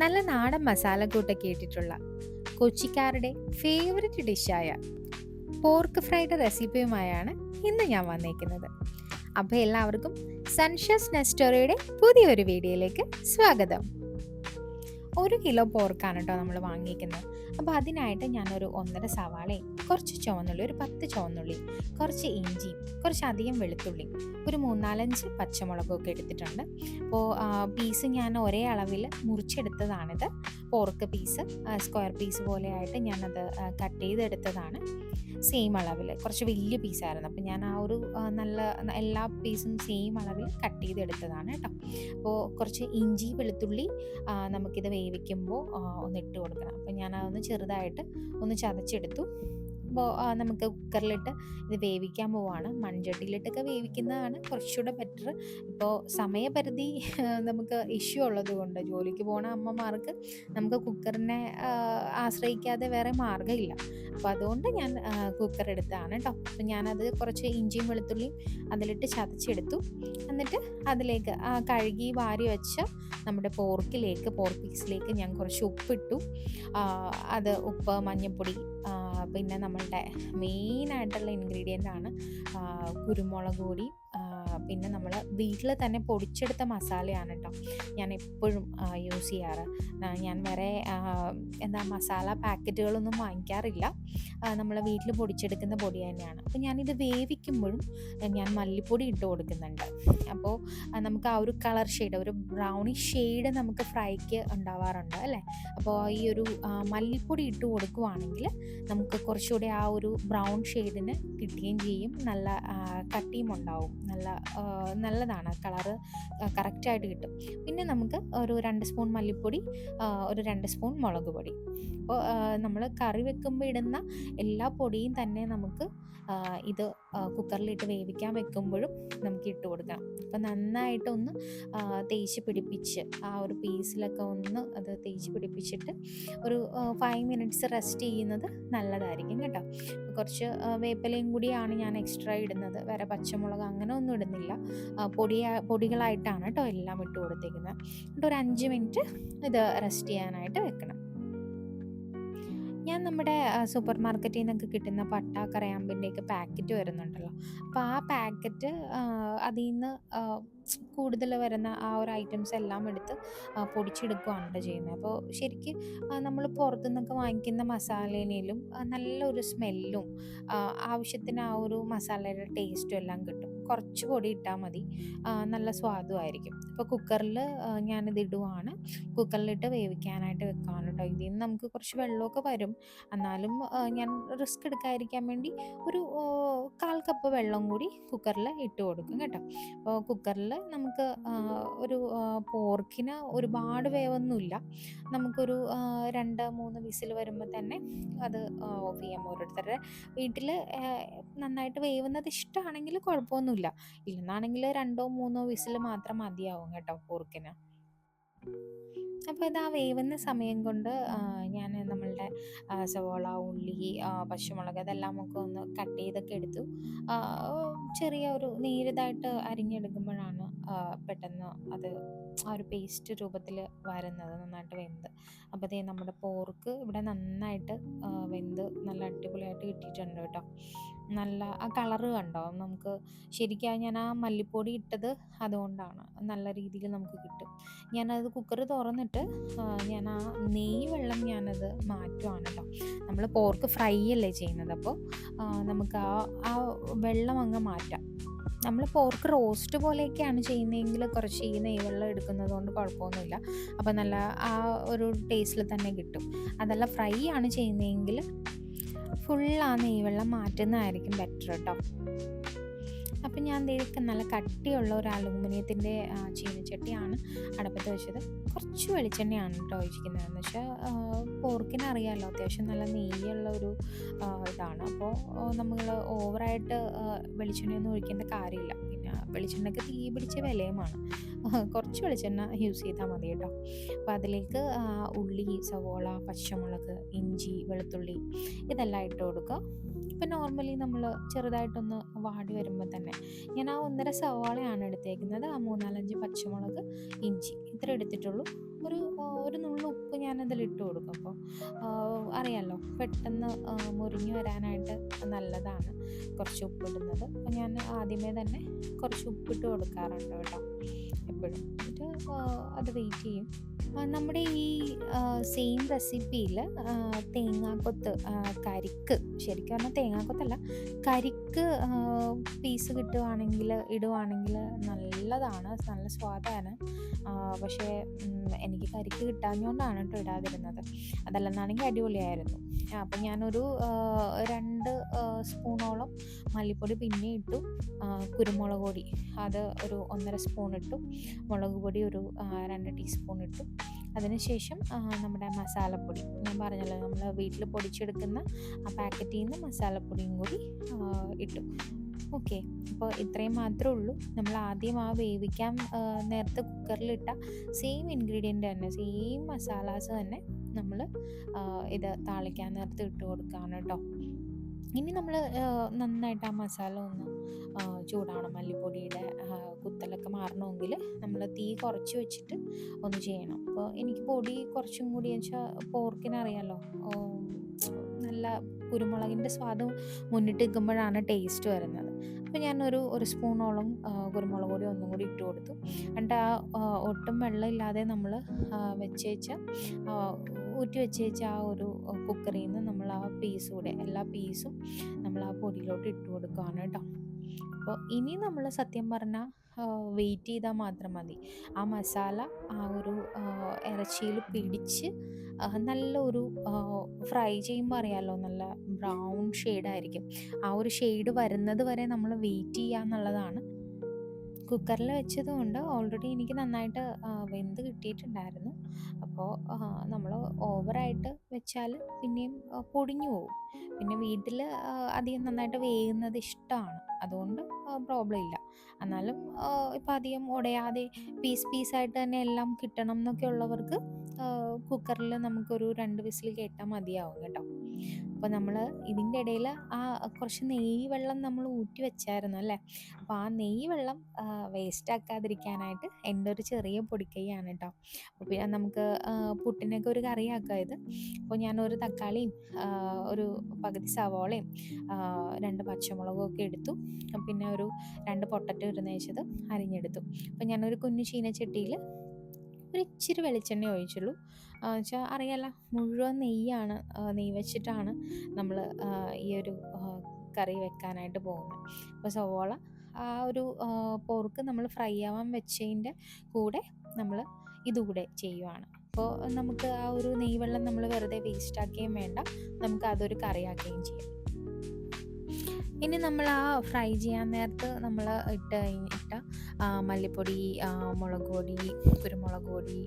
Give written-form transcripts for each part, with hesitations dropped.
നല്ല നാടൻ മസാലക്കൂട്ടൊക്കെ ഇട്ടിട്ടുള്ള കൊച്ചിക്കാരുടെ ഫേവററ്റ് ഡിഷായ പോർക്ക് ഫ്രൈഡ് റെസിപ്പിയുമായാണ് ഇന്ന് ഞാൻ വന്നേക്കുന്നത്. അപ്പോൾ എല്ലാവർക്കും സൺഷസ് നെസ്റ്റോറിയുടെ പുതിയൊരു വീഡിയോയിലേക്ക് സ്വാഗതം. 1 കിലോ പോർക്കാണ് കേട്ടോ നമ്മൾ വാങ്ങിയിരിക്കുന്നത്. അപ്പോൾ അതിനായിട്ട് ഞാനൊരു 1.5 സവാളയും കുറച്ച് ചുവന്നുള്ളി, ഒരു 10 ചുവന്നുള്ളി, കുറച്ച് ഇഞ്ചിയും കുറച്ചധികം വെളുത്തുള്ളിയും ഒരു 3-4 പച്ചമുളകും ഒക്കെ എടുത്തിട്ടുണ്ട്. അപ്പോൾ പീസ് ഞാൻ ഒരേ അളവിൽ മുറിച്ചെടുത്തതാണിത്. പോർക്ക് പീസ് സ്ക്വയർ പീസ് പോലെയായിട്ട് ഞാനത് കട്ട് ചെയ്തെടുത്തതാണ്. സെയിം അളവിൽ കുറച്ച് വലിയ പീസായിരുന്നു. അപ്പോൾ ഞാൻ നല്ല എല്ലാ പീസും സെയിം അളവിൽ കട്ട് ചെയ്തെടുത്തതാണ് കേട്ടോ. അപ്പോൾ കുറച്ച് ഇഞ്ചി വെളുത്തുള്ളി നമുക്കിത് വേവിക്കുമ്പോൾ ഒന്ന് ഇട്ട് കൊടുക്കണം. അപ്പോൾ ഞാൻ അതൊന്ന് ചെറുതായിട്ട് ഒന്ന് ചതച്ചെടുത്തു. അപ്പോൾ നമുക്ക് കുക്കറിലിട്ട് ഇത് വേവിക്കാൻ പോവാണ്. മൺചട്ടിയിലിട്ടൊക്കെ വേവിക്കുന്നതാണ് കുറച്ചുകൂടെ ബെറ്റർ. ഇപ്പോൾ സമയപരിധി നമുക്ക് ഇഷ്യൂ ഉള്ളത് കൊണ്ട് ജോലിക്ക് പോകുന്ന അമ്മമാർക്ക് നമുക്ക് കുക്കറിനെ ആശ്രയിക്കാതെ വേറെ മാർഗ്ഗമില്ല. അപ്പോൾ അതുകൊണ്ട് ഞാൻ കുക്കർ എടുത്തതാണ് കേട്ടോ. അപ്പോൾ ഞാനത് കുറച്ച് ഇഞ്ചിയും വെളുത്തുള്ളിയും അതിലിട്ട് ചതച്ചെടുത്തു. എന്നിട്ട് അതിലേക്ക് കഴുകി വാരി വെച്ച നമ്മുടെ പോർക്ക് പീസിലേക്ക് ഞാൻ കുറച്ച് ഉപ്പിട്ടു. അത് ഉപ്പ്, മഞ്ഞൾപ്പൊടി, പിന്നെ നമ്മളുടെ മെയിനായിട്ടുള്ള ഇൻഗ്രീഡിയൻ്റ് ആണ് കുരുമുളക് പൊടി. പിന്നെ നമ്മൾ വീട്ടിൽ തന്നെ പൊടിച്ചെടുത്ത മസാലയാണ് കേട്ടോ ഞാൻ എപ്പോഴും യൂസ് ചെയ്യാറ്. ഞാൻ വേറെ മസാല പാക്കറ്റുകളൊന്നും വാങ്ങിക്കാറില്ല. നമ്മൾ വീട്ടിൽ പൊടിച്ചെടുക്കുന്ന പൊടി തന്നെയാണ്. അപ്പോൾ ഞാനിത് വേവിക്കുമ്പോഴും ഞാൻ മല്ലിപ്പൊടി ഇട്ട് കൊടുക്കുന്നുണ്ട്. അപ്പോൾ നമുക്ക് ആ ഒരു കളർ ഷെയ്ഡ്, ഒരു ബ്രൗണിഷ് ഷെയ്ഡ് നമുക്ക് ഫ്രൈക്ക് ഉണ്ടാവാറുണ്ട് അല്ലേ. അപ്പോൾ ഈ ഒരു മല്ലിപ്പൊടി ഇട്ട് കൊടുക്കുവാണെങ്കിൽ നമുക്ക് കുറച്ചുകൂടി ആ ഒരു ബ്രൗൺ ഷെയ്ഡിന് കിട്ടുകയും ചെയ്യും. നല്ല കട്ടിയും ഉണ്ടാവും. നല്ലതാണ്, കളറ് കറക്റ്റായിട്ട് കിട്ടും. പിന്നെ നമുക്ക് ഒരു 2 സ്പൂൺ മല്ലിപ്പൊടി, ഒരു 2 സ്പൂൺ മുളക് പൊടി. അപ്പോൾ നമ്മൾ കറി വെക്കുമ്പോൾ ഇടുന്ന എല്ലാ പൊടിയും തന്നെ നമുക്ക് ഇത് കുക്കറിലിട്ട് വേവിക്കാൻ വെക്കുമ്പോഴും നമുക്ക് ഇട്ട് കൊടുക്കാം. അപ്പോൾ നന്നായിട്ടൊന്ന് തേച്ച് പിടിപ്പിച്ച് ആ ഒരു പീസിലൊക്കെ ഒന്ന് അത് തേച്ച് പിടിപ്പിച്ചിട്ട് ഒരു 5 മിനിറ്റ്സ് റെസ്റ്റ് ചെയ്യുന്നത് നല്ലതായിരിക്കും കേട്ടോ. കുറച്ച് വേപ്പിലയും കൂടിയാണ് ഞാൻ എക്സ്ട്രാ ഇടുന്നത്. വേറെ പച്ചമുളക് അങ്ങനെ ഒന്നും ഇടുന്നില്ല. പൊടികളായിട്ടാണ് കേട്ടോ എല്ലാം ഇട്ട് കൊടുത്തേക്കുന്നത്. എന്നിട്ട് ഒരു 5 മിനിറ്റ് ഇത് റെസ്റ്റ് ചെയ്യാനായിട്ട് വെക്കണം. ഞാൻ നമ്മുടെ സൂപ്പർ മാർക്കറ്റിൽ നിന്നൊക്കെ കിട്ടുന്ന പട്ട, കറയാമ്പിൻ്റെയൊക്കെ പാക്കറ്റ് വരുന്നുണ്ടല്ലോ. അപ്പോൾ ആ പാക്കറ്റ് അതിൽ നിന്ന് കൂടുതൽ വരുന്ന ആ ഒരു ഐറ്റംസ് എല്ലാം എടുത്ത് പൊടിച്ചെടുക്കുകയാണ് ചെയ്യുന്നത്. അപ്പോൾ ശരിക്കും നമ്മൾ പുറത്തുനിന്നൊക്കെ വാങ്ങിക്കുന്ന മസാലേനേലും നല്ലൊരു സ്മെല്ലും ആവശ്യത്തിന് ആ ഒരു മസാലയുടെ ടേസ്റ്റും എല്ലാം കിട്ടും. കുറച്ച് പൊടി ഇട്ടാൽ മതി, നല്ല സ്വാദുമായിരിക്കും. ഇപ്പോൾ കുക്കറിൽ ഞാനിത് ഇടുവാണ്. കുക്കറിലിട്ട് വേവിക്കാനായിട്ട് വെക്കുകയാണ് കേട്ടോ. ഇതിൽ നിന്ന് നമുക്ക് കുറച്ച് വെള്ളമൊക്കെ വരും. എന്നാലും ഞാൻ റിസ്ക് എടുക്കാതിരിക്കാൻ വേണ്ടി ഒരു 1/4 കപ്പ് വെള്ളം കൂടി കുക്കറിൽ ഇട്ട് കൊടുക്കും കേട്ടോ. അപ്പോൾ കുക്കറിൽ നമുക്ക് ഒരു പോർക്കിന് ഒരുപാട് വേവൊന്നുമില്ല. നമുക്കൊരു 2-3 വിസിൽ വരുമ്പോൾ തന്നെ അത് ഓഫ് ചെയ്യാം. ഓരോരുത്തരുടെ വീട്ടിൽ നന്നായിട്ട് വേവുന്നത് ഇഷ്ടമാണെങ്കിൽ കുഴപ്പമൊന്നുമില്ല. ഇല്ലെന്നാണെങ്കിൽ 2-3 വിസിൽ മാത്രം മതിയാവും കേട്ടോ പോർക്കിന്. അപ്പോൾ ഇത് ആ വേവുന്ന സമയം കൊണ്ട് ഞാൻ നമ്മളുടെ സവോള, ഉള്ളി, പച്ചമുളക് അതെല്ലാം ഒക്കെ ഒന്ന് കട്ട് ചെയ്തൊക്കെ എടുത്തു. ചെറിയ ഒരു നേരിയതായിട്ട് അരിഞ്ഞെടുക്കുമ്പോഴാണ് പെട്ടെന്ന് അത് ആ ഒരു പേസ്റ്റ് രൂപത്തിൽ വരുന്നത്, നന്നായിട്ട് വെന്ത്. അപ്പോൾ ദേ നമ്മുടെ പോർക്ക് ഇവിടെ നന്നായിട്ട് വെന്ത് നല്ല അടിപൊളിയായിട്ട് കിട്ടിയിട്ടുണ്ട് കേട്ടോ. നല്ല ആ കളറ് കണ്ടോ നമുക്ക്. ശരിക്കും ഞാൻ ആ മല്ലിപ്പൊടി ഇട്ടത് അതുകൊണ്ടാണ് നല്ല രീതിയിൽ നമുക്ക് കിട്ടും. ഞാനത് കുക്കർ തുറന്നിട്ട് ഞാൻ ആ നെയ്യ് വെള്ളം ഞാനത് മാറ്റുവാണ് കേട്ടോ. നമ്മൾ പോർക്ക് ഫ്രൈ അല്ലേ ചെയ്യുന്നത്. അപ്പോൾ നമുക്ക് ആ വെള്ളം അങ്ങ് മാറ്റാം. നമ്മൾ പോർക്ക് റോസ്റ്റ് പോലെയൊക്കെയാണ് ചെയ്യുന്നതെങ്കിൽ കുറച്ച് ഈ നെയ്യ് വെള്ളം എടുക്കുന്നത് കൊണ്ട് കുഴപ്പമൊന്നുമില്ല. അപ്പോൾ നല്ല ആ ഒരു ടേസ്റ്റിൽ തന്നെ കിട്ടും. അതല്ല ഫ്രൈ ആണ് ചെയ്യുന്നതെങ്കിൽ ഫുൾ ആ നെയ്യ് വെള്ളം മാറ്റുന്നതായിരിക്കും ബെറ്റർ കേട്ടോ. അപ്പം ഞാൻ ഇതിലേക്ക് നല്ല കട്ടിയുള്ള ഒരു അലൂമിനിയത്തിൻ്റെ ചീനച്ചട്ടിയാണ് അടുപ്പത്ത് വെച്ചത്. കുറച്ച് വെളിച്ചെണ്ണയാണ് കേട്ടോ ഒഴിച്ചിരിക്കുന്നത്. എന്ന് വെച്ചാൽ പോർക്കിന് അറിയാമല്ലോ അത്യാവശ്യം നല്ല നെയ്യുള്ള ഒരു ഇതാണ്. അപ്പോൾ നമ്മൾ ഓവറായിട്ട് വെളിച്ചെണ്ണയൊന്നും ഒഴിക്കേണ്ട കാര്യമില്ല. പിന്നെ വെളിച്ചെണ്ണയ്ക്ക് തീ പിടിച്ച വിലയുമാണ്. കുറച്ച് വെളിച്ചെണ്ണ യൂസ് ചെയ്താൽ മതി കേട്ടോ. അപ്പോൾ അതിലേക്ക് ഉള്ളി, സവോള, പച്ചമുളക്, ഇഞ്ചി, വെളുത്തുള്ളി ഇതെല്ലാം ഇട്ട് കൊടുക്കുക. ഇപ്പം നോർമലി നമ്മൾ ചെറുതായിട്ടൊന്ന് വാടി വരുമ്പോൾ തന്നെ ഞാൻ ആ 1.5 സവാളയാണ് എടുത്തേക്കുന്നത്. ആ 3-4 പച്ചമുളക്, ഇഞ്ചി ഇത്ര എടുത്തിട്ടുള്ളൂ. ഒരു ഒരു നുള്ളു ഉപ്പ് ഞാനതിൽ ഇട്ട് കൊടുക്കും. അപ്പോൾ അറിയാമല്ലോ, പെട്ടെന്ന് മുരിഞ്ഞു വരാനായിട്ട് നല്ലതാണ് കുറച്ച് ഉപ്പിടുന്നത്. അപ്പോൾ ഞാൻ ആദ്യമേ തന്നെ കുറച്ച് ഉപ്പിട്ട് കൊടുക്കാറുണ്ട് കേട്ടോ എപ്പോഴും. എന്നിട്ട് അത് വെയിറ്റ് ചെയ്യും. നമ്മുടെ ഈ സെയിം റെസിപ്പിയിൽ തേങ്ങാക്കൊത്ത്, കരിക്ക്, ശരിക്കും പറഞ്ഞാൽ തേങ്ങാക്കൊത്തല്ല, കരിക്ക് പീസ് ഇടുവാണെങ്കിൽ നല്ലതാണ്, നല്ല സ്വാദാണ്. പക്ഷേ എനിക്ക് കരിക്ക് കിട്ടാഞ്ഞുകൊണ്ടാണ് കേട്ടോ ഇടാതിരുന്നത്. അതല്ലെന്നാണെങ്കിൽ അടിപൊളിയായിരുന്നു. അപ്പം ഞാനൊരു 2 സ്പൂണോളം മല്ലിപ്പൊടി പിന്നെ ഇട്ടു. കുരുമുളക് പൊടി അത് ഒരു 1.5 സ്പൂൺ ഇട്ടു. മുളക് പൊടി ഒരു 2 ടീസ്പൂൺ ഇട്ടു. അതിനുശേഷം നമ്മുടെ മസാലപ്പൊടി, ഞാൻ പറഞ്ഞല്ലോ നമ്മൾ വീട്ടിൽ പൊടിച്ചെടുക്കുന്ന ആ പാക്കറ്റിൽ നിന്ന് മസാലപ്പൊടിയും കൂടി ഇട്ടു. ഓക്കെ, അപ്പോൾ ഇത്രയും മാത്രമേ ഉള്ളൂ. നമ്മൾ ആദ്യം ആ വേവിക്കാൻ നേരത്തെ കുക്കറിലിട്ട സെയിം ഇൻഗ്രീഡിയൻ്റ് തന്നെ, സെയിം മസാലാസ് തന്നെ നമ്മൾ ഇത് താളിക്കാൻ നേരത്ത് ഇട്ട് കൊടുക്കുകയാണ് കേട്ടോ. ഇനി നമ്മൾ നന്നായിട്ട് ആ മസാല ഒന്ന് ചൂടാവണം. മല്ലിപ്പൊടിയുടെ കുത്തലൊക്കെ മാറണമെങ്കിൽ നമ്മൾ തീ കുറച്ച് വെച്ചിട്ട് ഒന്ന് ചെയ്യണം. അപ്പോൾ എനിക്ക് പൊടി കുറച്ചും കൂടി വെച്ചാൽ പോർക്കിനറിയാമല്ലോ, നല്ല കുരുമുളകിൻ്റെ സ്വാദ് മുന്നിട്ട് നിൽക്കുമ്പോഴാണ് ടേസ്റ്റ് വരുന്നത്. അപ്പോൾ ഞാനൊരു സ്പൂണോളം കുരുമുളക് പൊടി ഒന്നും കൂടി ഇട്ട് കൊടുത്തു. എന്നിട്ട് ഒട്ടും വെള്ളമില്ലാതെ നമ്മൾ ഊറ്റി വെച്ചേച്ച ആ ഒരു കുക്കറിൽ നിന്ന് നമ്മൾ ആ എല്ലാ പീസും നമ്മൾ ആ പൊടിയിലോട്ട് ഇട്ട് കൊടുക്കുകയാണ് കേട്ടോ. അപ്പോൾ ഇനി നമ്മൾ സത്യം പറഞ്ഞാൽ വെയിറ്റ് ചെയ്താൽ മാത്രം മതി. ആ മസാല ആ ഒരു ഇറച്ചിയിൽ പിടിച്ച് നല്ലൊരു ഫ്രൈ ചെയ്യുമ്പോൾ അറിയാമല്ലോ, നല്ല ബ്രൗൺ ഷെയ്ഡായിരിക്കും. ആ ഒരു ഷെയ്ഡ് വരുന്നത് വരെ നമ്മൾ വെയിറ്റ് ചെയ്യുക എന്നുള്ളതാണ്. കുക്കറിൽ വെച്ചതുകൊണ്ട് ഓൾറെഡി എനിക്ക് നന്നായിട്ട് വെന്ത് കിട്ടിയിട്ടുണ്ടായിരുന്നു. അപ്പോൾ നമ്മൾ ഓവറായിട്ട് വെച്ചാൽ പിന്നെയും പൊടിഞ്ഞു പോകും. പിന്നെ വീട്ടിൽ അധികം നന്നായിട്ട് വേകുന്നത് ഇഷ്ടമാണ്, അതുകൊണ്ട് പ്രോബ്ലം ഇല്ല. എന്നാലും ഇപ്പം അധികം ഉടയാതെ പീസായിട്ട് തന്നെ എല്ലാം കിട്ടണം എന്നൊക്കെ ഉള്ളവർക്ക് കുക്കറിൽ നമുക്കൊരു 2 വിസിൽ കേട്ടാൽ മതിയാവും കേട്ടോ. അപ്പോൾ നമ്മൾ ഇതിൻ്റെ ഇടയിൽ കുറച്ച് നെയ്യ് വെള്ളം നമ്മൾ ഊറ്റി വെച്ചായിരുന്നു അല്ലേ. അപ്പോൾ ആ നെയ്യ് വെള്ളം വേസ്റ്റ് ആക്കാതിരിക്കാനായിട്ട് എൻ്റെ ഒരു ചെറിയ പൊടിക്കൈയാണ് കേട്ടോ. അപ്പോൾ പിന്നെ നമുക്ക് പുട്ടിനൊക്കെ ഒരു കറിയാക്കാം ഇത്. അപ്പോൾ ഞാനൊരു തക്കാളിയും ഒരു പകുതി സവാളയും 2 പച്ചമുളകും ഒക്കെ എടുത്തു. പിന്നെ ഒരു 2 പൊട്ടറ്റോ ഇരുന്നേച്ചത് അരിഞ്ഞെടുത്തു. അപ്പോൾ ഞാനൊരു കുഞ്ഞു ചീനച്ചട്ടിയിൽ ഒരു ഇച്ചിരി വെളിച്ചെണ്ണ ഒഴിച്ചുള്ളൂ. വെച്ചാൽ അറിയാലോ, മുഴുവൻ നെയ്യാണ്, നെയ്യ് വെച്ചിട്ടാണ് നമ്മൾ ഈ ഒരു കറി വെക്കാനായിട്ട് പോകുന്നത്. അപ്പോൾ സവോള ആ ഒരു പോർക്ക് നമ്മൾ ഫ്രൈ ആവാൻ വെച്ചതിൻ്റെ കൂടെ നമ്മൾ ഇതുകൂടെ ചെയ്യുവാണ്. അപ്പോൾ നമുക്ക് ആ ഒരു നെയ്യ് വെള്ളം നമ്മൾ വെറുതെ വേസ്റ്റ് ആക്കുകയും വേണ്ട, നമുക്ക് അതൊരു കറിയാക്കുകയും ചെയ്യാം. ഇനി നമ്മൾ ആ ഫ്രൈ ചെയ്യാൻ നേരത്ത് നമ്മൾ ഇട്ട മല്ലിപ്പൊടി, മുളക് പൊടി, കുരുമുളക് പൊടി,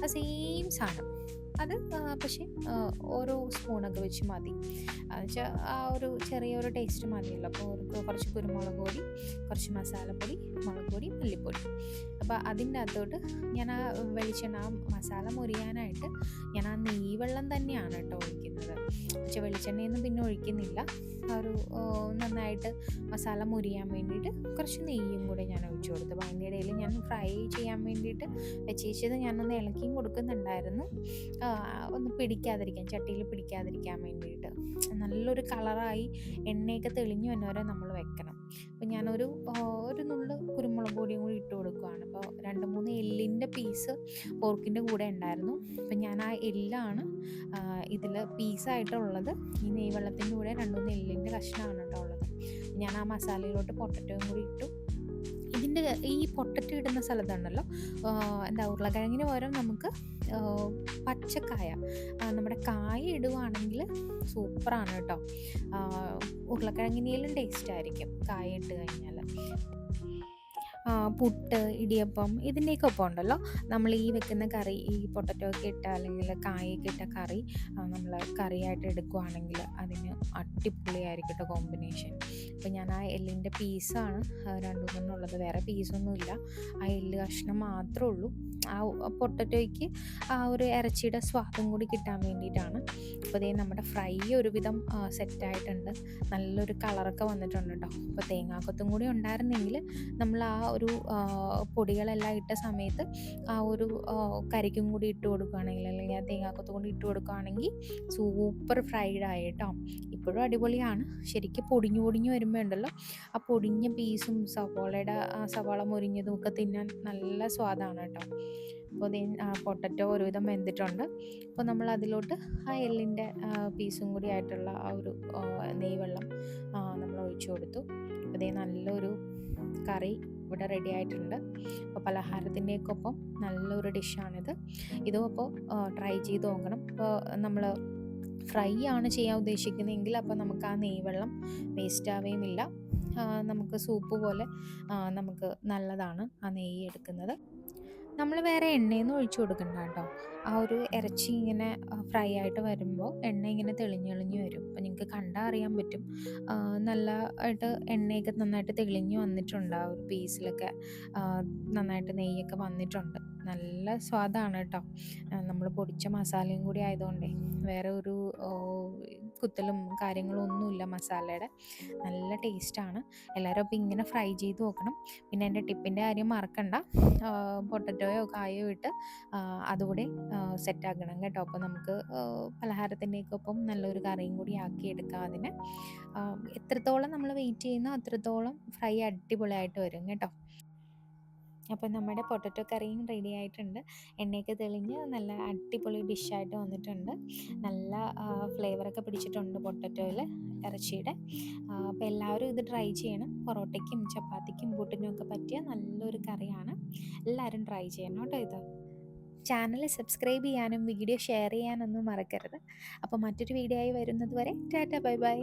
ആ സെയിം സാധനം അത് പക്ഷേ ഓരോ സ്പൂണൊക്കെ വെച്ച് മതി. എന്നുവെച്ചാൽ ആ ഒരു ചെറിയൊരു ടേസ്റ്റ് മതിയല്ലോ. അപ്പോൾ കുറച്ച് കുരുമുളക് പൊടി, കുറച്ച് മസാലപ്പൊടി, മുളക് പൊടി, മല്ലിപ്പൊടി. അപ്പോൾ അതിൻ്റെ അകത്തോട്ട് ഞാൻ ആ വെളിച്ചെണ്ണ, ആ മസാല മുരിയാനായിട്ട് ഞാൻ ആ നെയ്യ് വെള്ളം തന്നെയാണ് കേട്ടോ ഒഴിക്കുന്നത്. പക്ഷേ വെളിച്ചെണ്ണയൊന്നും പിന്നെ ഒഴിക്കുന്നില്ല. ഒരു നന്നായിട്ട് മസാല മുരിയാൻ വേണ്ടിയിട്ട് കുറച്ച് നെയ്യും കൂടെ ഞാൻ ഒഴിച്ചു കൊടുത്തു. അപ്പോൾ അതിൻ്റെ ഇടയിൽ ഞാൻ ഫ്രൈ ചെയ്യാൻ വേണ്ടിയിട്ട് വെച്ചത് ഞാനൊന്ന് ഇളക്കിയും കൊടുക്കുന്നുണ്ടായിരുന്നു, ഒന്ന് പിടിക്കാതിരിക്കാൻ, ചട്ടിയിൽ പിടിക്കാതിരിക്കാൻ വേണ്ടിയിട്ട്. നല്ലൊരു കളറായി എണ്ണയൊക്കെ തെളിഞ്ഞു വന്നവരെ നമ്മൾ വെക്കണം. അപ്പോൾ ഞാനൊരു നുള്ള് കുരുമുളക് പൊടിയും കൂടി ഇട്ട് കൊടുക്കുകയാണ്. അപ്പോൾ 2-3 എല്ലിൻ്റെ പീസ് പോർക്കിൻ്റെ കൂടെ ഉണ്ടായിരുന്നു. അപ്പോൾ ഞാൻ ആ എല്ലാണ് ഇതിൽ പീസായിട്ടുള്ളത്. ഈ നെയ്വെള്ളത്തിൻ്റെ കൂടെ 2-3 എല്ലിൻ്റെ കഷ്ണമാണ് കേട്ടോ ഉള്ളത്. ഞാൻ ആ മസാലയിലോട്ട് പൊട്ടറ്റോയും കൂടി ഇട്ടു. ഇതിൻ്റെ ഈ പൊട്ടറ്റോ ഇടുന്ന സ്ഥലത്തുണ്ടല്ലോ, ഉരുളക്കിഴങ്ങിന് പകരം നമുക്ക് പച്ചക്കായ, നമ്മുടെ കായ ഇടുവാണെങ്കിൽ സൂപ്പറാണ് കേട്ടോ. ഉരുളക്കിഴങ്ങിനേലും ടേസ്റ്റ് ആയിരിക്കും കായ ഇട്ട് കഴിഞ്ഞാൽ. പുട്ട്, ഇടിയപ്പം ഇതിൻ്റെയൊക്കെ ഒപ്പം ഉണ്ടല്ലോ നമ്മൾ ഈ വെക്കുന്ന കറി, ഈ പൊട്ടറ്റോ ഒക്കെ ഇട്ട അല്ലെങ്കിൽ കായൊക്കെ ഇട്ട കറി നമ്മൾ കറിയായിട്ട് എടുക്കുകയാണെങ്കിൽ അതിന് അടിപൊളിയായിരിക്കും കേട്ടോ കോമ്പിനേഷൻ. അപ്പോൾ ഞാൻ ആ എല്ലിൻ്റെ പീസാണ് 2-3 ഉള്ളത്, വേറെ പീസൊന്നുമില്ല. ആ എല്ല് കഷ്ണം മാത്രമേ ഉള്ളൂ. പൊട്ടറ്റോയ്ക്ക് ആ ഒരു ഇറച്ചിയുടെ സ്വാദും കൂടി കിട്ടാൻ വേണ്ടിയിട്ടാണ്. അപ്പോൾ ദേ നമ്മുടെ ഫ്രൈ ഒരുവിധം സെറ്റായിട്ടുണ്ട്. നല്ലൊരു കളറൊക്കെ വന്നിട്ടുണ്ട് കേട്ടോ. അപ്പോൾ തേങ്ങാക്കൊത്തും കൂടി ഉണ്ടായിരുന്നെങ്കിൽ നമ്മൾ ആ ഒരു പൊടികളെല്ലാം ഇട്ട സമയത്ത് ആ ഒരു കരിക്കും കൂടി ഇട്ട് കൊടുക്കുകയാണെങ്കിൽ, അല്ലെങ്കിൽ ആ തേങ്ങാക്കൊത്തും കൂടി ഇട്ട് കൊടുക്കുകയാണെങ്കിൽ സൂപ്പർ ഫ്രൈഡ് ആയി കേട്ടോ. ഇപ്പോഴും അടിപൊളിയാണ്. ശരിക്കും പൊടിഞ്ഞു പൊടിഞ്ഞു വരുമ്പോൾ ഉണ്ടല്ലോ, ആ പൊടിഞ്ഞ പീസും സവാള മൊരിഞ്ഞതും ഒക്കെ തിന്നാൻ നല്ല സ്വാദാണ് കേട്ടോ. അപ്പോൾ പൊട്ടറ്റോ ഒരുവിധം വെന്തിട്ടുണ്ട്. അപ്പോൾ നമ്മൾ അതിലോട്ട് ആ എല്ലിൻ്റെ പീസും കൂടി ആയിട്ടുള്ള ആ ഒരു നെയ്വെള്ളം നമ്മൾ ഒഴിച്ചു കൊടുത്തു. അപ്പോൾ നല്ലൊരു കറി ഇവിടെ റെഡി ആയിട്ടുണ്ട്. അപ്പോൾ പലഹാരത്തിൻ്റെയൊക്കെ ഒപ്പം നല്ലൊരു ഡിഷാണിത്. ഇതും അപ്പോൾ ട്രൈ ചെയ്ത് നോക്കണം. ഇപ്പോൾ നമ്മൾ ഫ്രൈ ആണ് ചെയ്യാൻ ഉദ്ദേശിക്കുന്നതെങ്കിൽ അപ്പോൾ നമുക്ക് ആ നെയ്വെള്ളം വേസ്റ്റ് ആവുകയുമില്ല. നമുക്ക് സൂപ്പ് പോലെ നമുക്ക് നല്ലതാണ് ആ നെയ്യ് എടുക്കുന്നത്. നമ്മൾ വേറെ എണ്ണയൊന്നും ഒഴിച്ചു കൊടുക്കണ്ട കേട്ടോ. ആ ഒരു ഇറച്ചി ഇങ്ങനെ ഫ്രൈ ആയിട്ട് വരുമ്പോൾ എണ്ണ ഇങ്ങനെ തെളിഞ്ഞ് വരും. അപ്പോൾ നിങ്ങൾക്ക് കണ്ടാൽ അറിയാൻ പറ്റും. നല്ലതായിട്ട് എണ്ണയൊക്കെ നന്നായിട്ട് തെളിഞ്ഞ് വന്നിട്ടുണ്ട്. ആ ഒരു പീസിലൊക്കെ നന്നായിട്ട് നെയ്യൊക്കെ വന്നിട്ടുണ്ട്. നല്ല സ്വാദാണ് കേട്ടോ. നമ്മൾ പൊടിച്ച മസാലയും കൂടി ആയതുകൊണ്ടേ വേറെ ഒരു കുത്തലും കാര്യങ്ങളും ഒന്നുമില്ല മസാലയുടെ. നല്ല ടേസ്റ്റാണ്. എല്ലാവരും അപ്പോൾ ഇങ്ങനെ ഫ്രൈ ചെയ്ത് നോക്കണം. പിന്നെ എൻ്റെ ടിപ്പിൻ്റെ കാര്യം മറക്കണ്ട. പൊട്ടറ്റോയോ കായോ ഇട്ട് അതുകൂടെ സെറ്റാക്കണം കേട്ടോ. അപ്പോൾ നമുക്ക് പലഹാരത്തിൻ്റെയൊക്കെ ഒപ്പം നല്ലൊരു കറിയും കൂടി ആക്കി എടുക്കാം അതിനെ. എത്രത്തോളം നമ്മൾ വെയിറ്റ് ചെയ്യുന്നോ അത്രത്തോളം ഫ്രൈ അടിപൊളിയായിട്ട് വരും കേട്ടോ. അപ്പോൾ നമ്മുടെ പൊട്ടറ്റോ കറിയും റെഡി ആയിട്ടുണ്ട്. എണ്ണയൊക്കെ തെളിഞ്ഞ് നല്ല അടിപൊളി ഡിഷായിട്ട് വന്നിട്ടുണ്ട്. നല്ല ഫ്ലേവറൊക്കെ പിടിച്ചിട്ടുണ്ട് പൊട്ടറ്റോയിൽ ഇറച്ചിയുടെ. അപ്പോൾ എല്ലാവരും ഇത് ട്രൈ ചെയ്യണം. പൊറോട്ടയ്ക്കും ചപ്പാത്തിക്കും പുട്ടിനും ഒക്കെ പറ്റിയ നല്ലൊരു കറിയാണ്. എല്ലാവരും ട്രൈ ചെയ്യണം കേട്ടോ. ഇത് ചാനൽ സബ്സ്ക്രൈബ് ചെയ്യാനും വീഡിയോ ഷെയർ ചെയ്യാനൊന്നും മറക്കരുത്. അപ്പോൾ മറ്റൊരു വീഡിയോ ആയി വരുന്നത് വരെ ടാറ്റ ബൈ ബൈ.